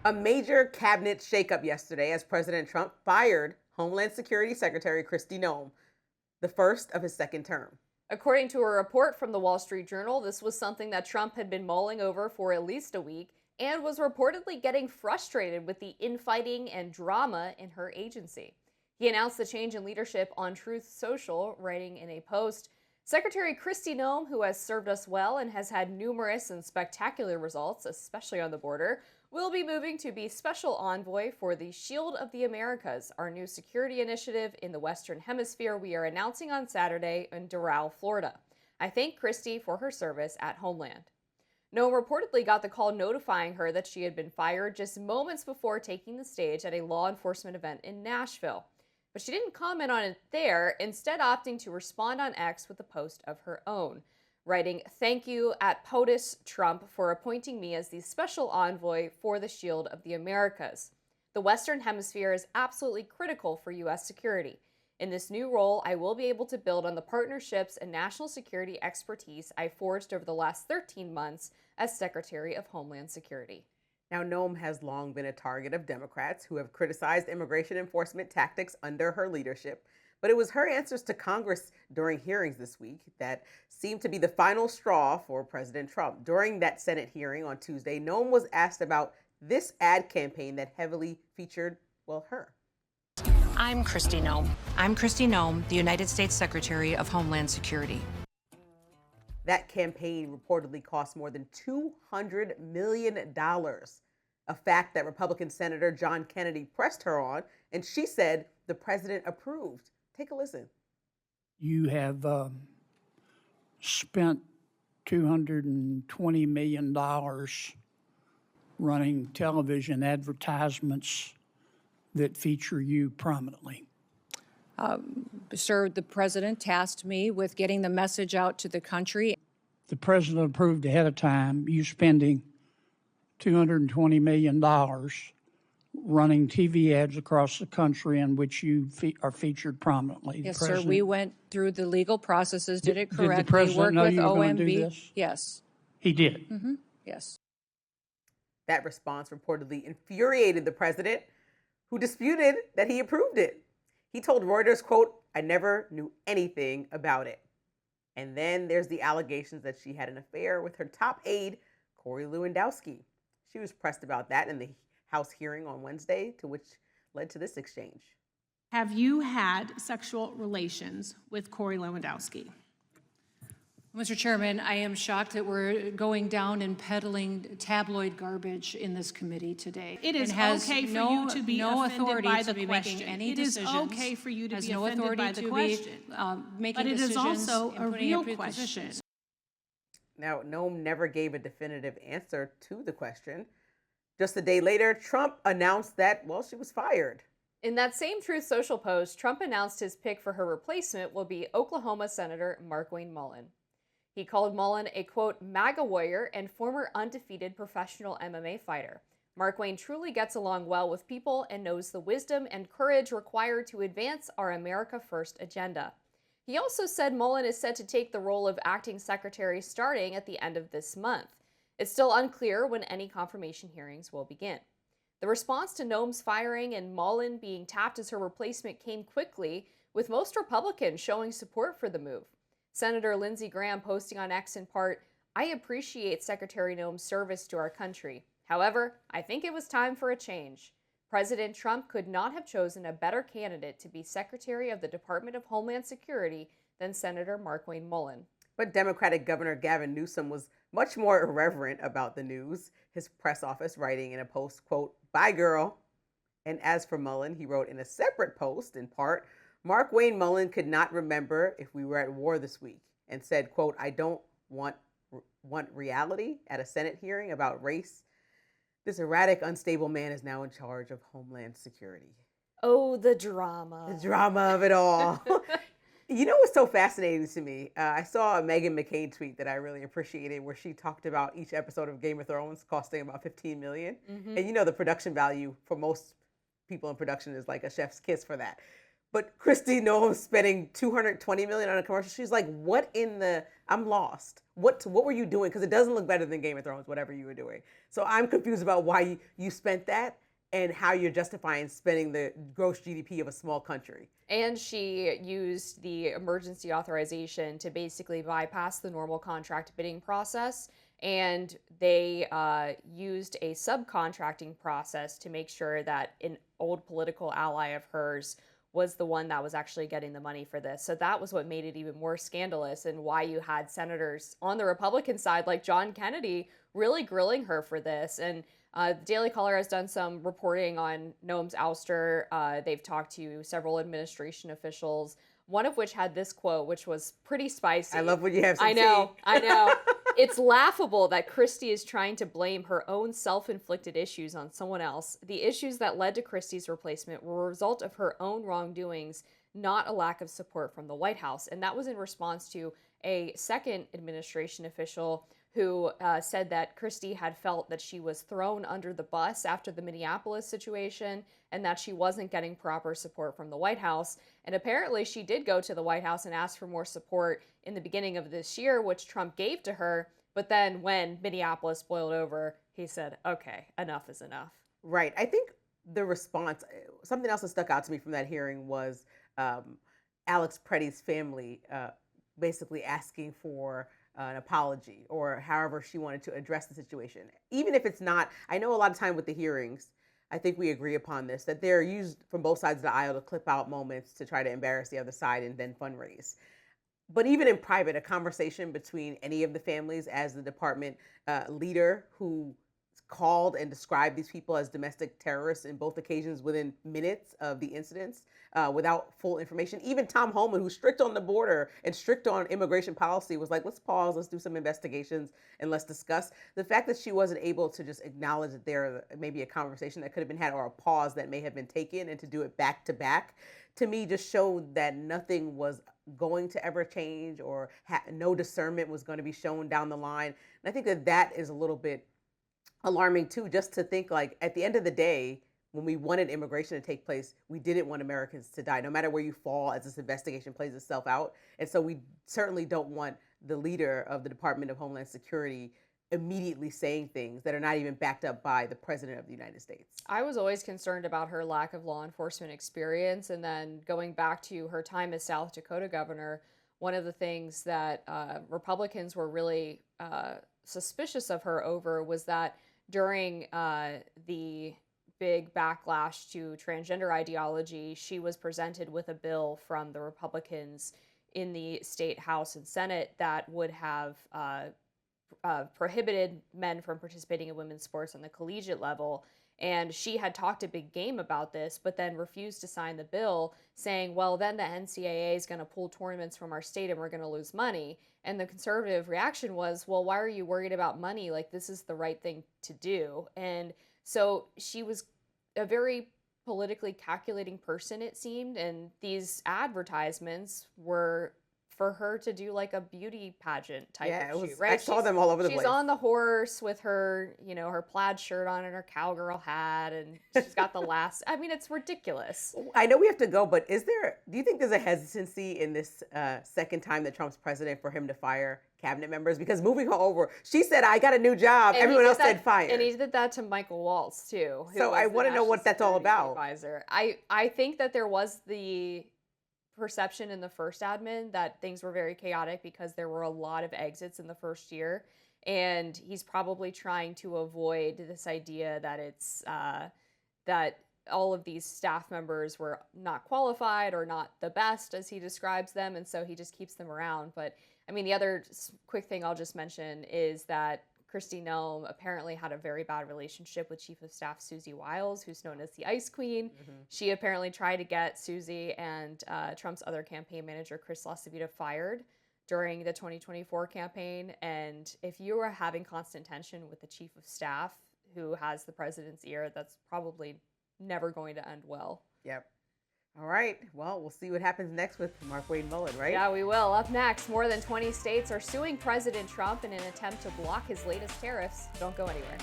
A major cabinet shakeup yesterday as President Trump fired Homeland Security Secretary Kristi Noem, the first of his second term. According to a report from the Wall Street Journal, this was something that Trump had been mulling over for at least a week and was reportedly getting frustrated with the infighting and drama in her agency. He announced the change in leadership on Truth Social, writing in a post, "Secretary Kristi Noem, who has served us well and has had numerous and spectacular results, especially on the border, will be moving to be special envoy for the Shield of the Americas, our new security initiative in the Western Hemisphere we are announcing on Saturday in Doral, Florida. I thank Kristi for her service at Homeland." Noem reportedly got the call notifying her that she had been fired just moments before taking the stage at a law enforcement event in Nashville. But she didn't comment on it there, instead opting to respond on X with a post of her own, writing, "Thank you at POTUS Trump for appointing me as the special envoy for the Shield of the Americas. The Western Hemisphere is absolutely critical for U.S. security. In this new role, I will be able to build on the partnerships and national security expertise I forged over the last 13 months as Secretary of Homeland Security." Now, Noem has long been a target of Democrats who have criticized immigration enforcement tactics under her leadership. But it was her answers to Congress during hearings this week that seemed to be the final straw for President Trump. During that Senate hearing on Tuesday, Noem was asked about this ad campaign that heavily featured, well, her. I'm Kristi Noem. I'm Kristi Noem, the United States Secretary of Homeland Security. That campaign reportedly cost more than $200 million, a fact that Republican Senator John Kennedy pressed her on, and she said the president approved. Take a listen. You have spent $220 million running television advertisements that feature you prominently. Sir, the president tasked me with getting the message out to the country. The president approved ahead of time you spending $220 million running TV ads across the country in which you are featured prominently. Yes, sir. We went through the legal processes, did it correctly. Did the president know you were going to do this? Yes. He did? Mm-hmm. Yes. That response reportedly infuriated the president, who disputed that he approved it. He told Reuters, quote, "I never knew anything about it." And then there's the allegations that she had an affair with her top aide, Corey Lewandowski. She was pressed about that in the House hearing on Wednesday, to which led to this exchange. Have you had sexual relations with Corey Lewandowski? Mr. Chairman, I am shocked that we're going down and peddling tabloid garbage in this committee today. It is okay for you to be offended by the question. It is okay for you to be offended by the question. But it is also a real question. Now, Noem never gave a definitive answer to the question. Just a day later, Trump announced that, well, she was fired. In that same Truth Social post, Trump announced his pick for her replacement will be Oklahoma Senator Markwayne Mullin. He called Mullin a, quote, MAGA warrior and former undefeated professional MMA fighter. Markwayne truly gets along well with people and knows the wisdom and courage required to advance our America First agenda. He also said Mullin is set to take the role of acting secretary starting at the end of this month. It's still unclear when any confirmation hearings will begin. The response to Noem's firing and Mullin being tapped as her replacement came quickly, with most Republicans showing support for the move. Senator Lindsey Graham posting on X in part, "I appreciate Secretary Noem's service to our country. However, I think it was time for a change. President Trump could not have chosen a better candidate to be Secretary of the Department of Homeland Security than Senator Markwayne Mullin." But Democratic Governor Gavin Newsom was much more irreverent about the news, his press office writing in a post, quote, "Bye, girl." And as for Mullin, he wrote in a separate post, in part, Markwayne Mullin could not remember if we were at war this week, and said, quote, "I don't want reality at a Senate hearing about race. This erratic, unstable man is now in charge of Homeland Security." Oh, the drama. The drama of it all. You know what's so fascinating to me? I saw a Meghan McCain tweet that I really appreciated, where she talked about each episode of Game of Thrones costing about $15 million. Mm-hmm. And you know the production value for most people in production is like a chef's kiss for that. But Kristi Noem spending $220 million on a commercial. She's like, what in the, I'm lost. What were you doing? Because it doesn't look better than Game of Thrones, whatever you were doing. So I'm confused about why you spent that and how you're justifying spending the gross GDP of a small country. And she used the emergency authorization to basically bypass the normal contract bidding process. And they used a subcontracting process to make sure that an old political ally of hers was the one that was actually getting the money for this. So that was what made it even more scandalous, and why you had senators on the Republican side like John Kennedy really grilling her for this. And the Daily Caller has done some reporting on Noem's ouster. They've talked to several administration officials, one of which had this quote, which was pretty spicy. I love when you have some I know. tea. It's laughable that Kristi is trying to blame her own self-inflicted issues on someone else. The issues that led to Kristi's replacement were a result of her own wrongdoings, not a lack of support from the White House. And that was in response to a second administration official who said that Kristi had felt that she was thrown under the bus after the Minneapolis situation and that she wasn't getting proper support from the White House. And apparently she did go to the White House and ask for more support in the beginning of this year, which Trump gave to her. But then when Minneapolis boiled over, he said, okay, enough is enough. Right. I think the response, something else that stuck out to me from that hearing was Alex Preddy's family basically asking for an apology, or however she wanted to address the situation. Even if it's not, I know a lot of time with the hearings, I think we agree upon this, that they're used from both sides of the aisle to clip out moments to try to embarrass the other side and then fundraise. But even in private, a conversation between any of the families as the department leader who called and described these people as domestic terrorists in both occasions within minutes of the incidents without full information. Even Tom Homan, who's strict on the border and strict on immigration policy, was like, let's pause, let's do some investigations, and let's discuss. The fact that she wasn't able to just acknowledge that there may be a conversation that could have been had, or a pause that may have been taken, and to do it back to back, to me just showed that nothing was going to ever change, or no discernment was going to be shown down the line. And I think that that is a little bit alarming too, just to think like at the end of the day, when we wanted immigration to take place, we didn't want Americans to die, no matter where you fall as this investigation plays itself out. And so we certainly don't want the leader of the Department of Homeland Security immediately saying things that are not even backed up by the President of the United States. I was always concerned about her lack of law enforcement experience. And then going back to her time as South Dakota governor, one of the things that Republicans were really suspicious of her over was that during the big backlash to transgender ideology, she was presented with a bill from the Republicans in the state House and Senate that would have prohibited men from participating in women's sports on the collegiate level. And she had talked a big game about this, but then refused to sign the bill, saying, well, then the NCAA is going to pull tournaments from our state and we're going to lose money. And the conservative reaction was, well, why are you worried about money? Like, this is the right thing to do. And so she was a very politically calculating person, it seemed. And these advertisements were for her to do like a beauty pageant type of shoot, right? I saw them all over the place. She's on the horse with her, you know, her plaid shirt on and her cowgirl hat, and she's got the last, I mean, it's ridiculous. I know we have to go, but do you think there's a hesitancy in this second time that Trump's president for him to fire cabinet members? Because moving her over, she said, I got a new job. And everyone else said fire. And he did that to Michael Waltz too. So I want to know what that's all about. Advisor. I think that there was the perception in the first admin that things were very chaotic because there were a lot of exits in the first year, and he's probably trying to avoid this idea that it's that all of these staff members were not qualified or not the best as he describes them, and so he just keeps them around. But I mean, the other quick thing I'll just mention is that Kristi Noem apparently had a very bad relationship with Chief of Staff Susie Wiles, who's known as the Ice Queen. Mm-hmm. She apparently tried to get Susie and Trump's other campaign manager, Chris LaCivita, fired during the 2024 campaign. And if you are having constant tension with the Chief of Staff who has the president's ear, that's probably never going to end well. Yep. All right. Well, we'll see what happens next with Markwayne Mullin, right? Yeah, we will. Up next, more than 20 states are suing President Trump in an attempt to block his latest tariffs. Don't go anywhere.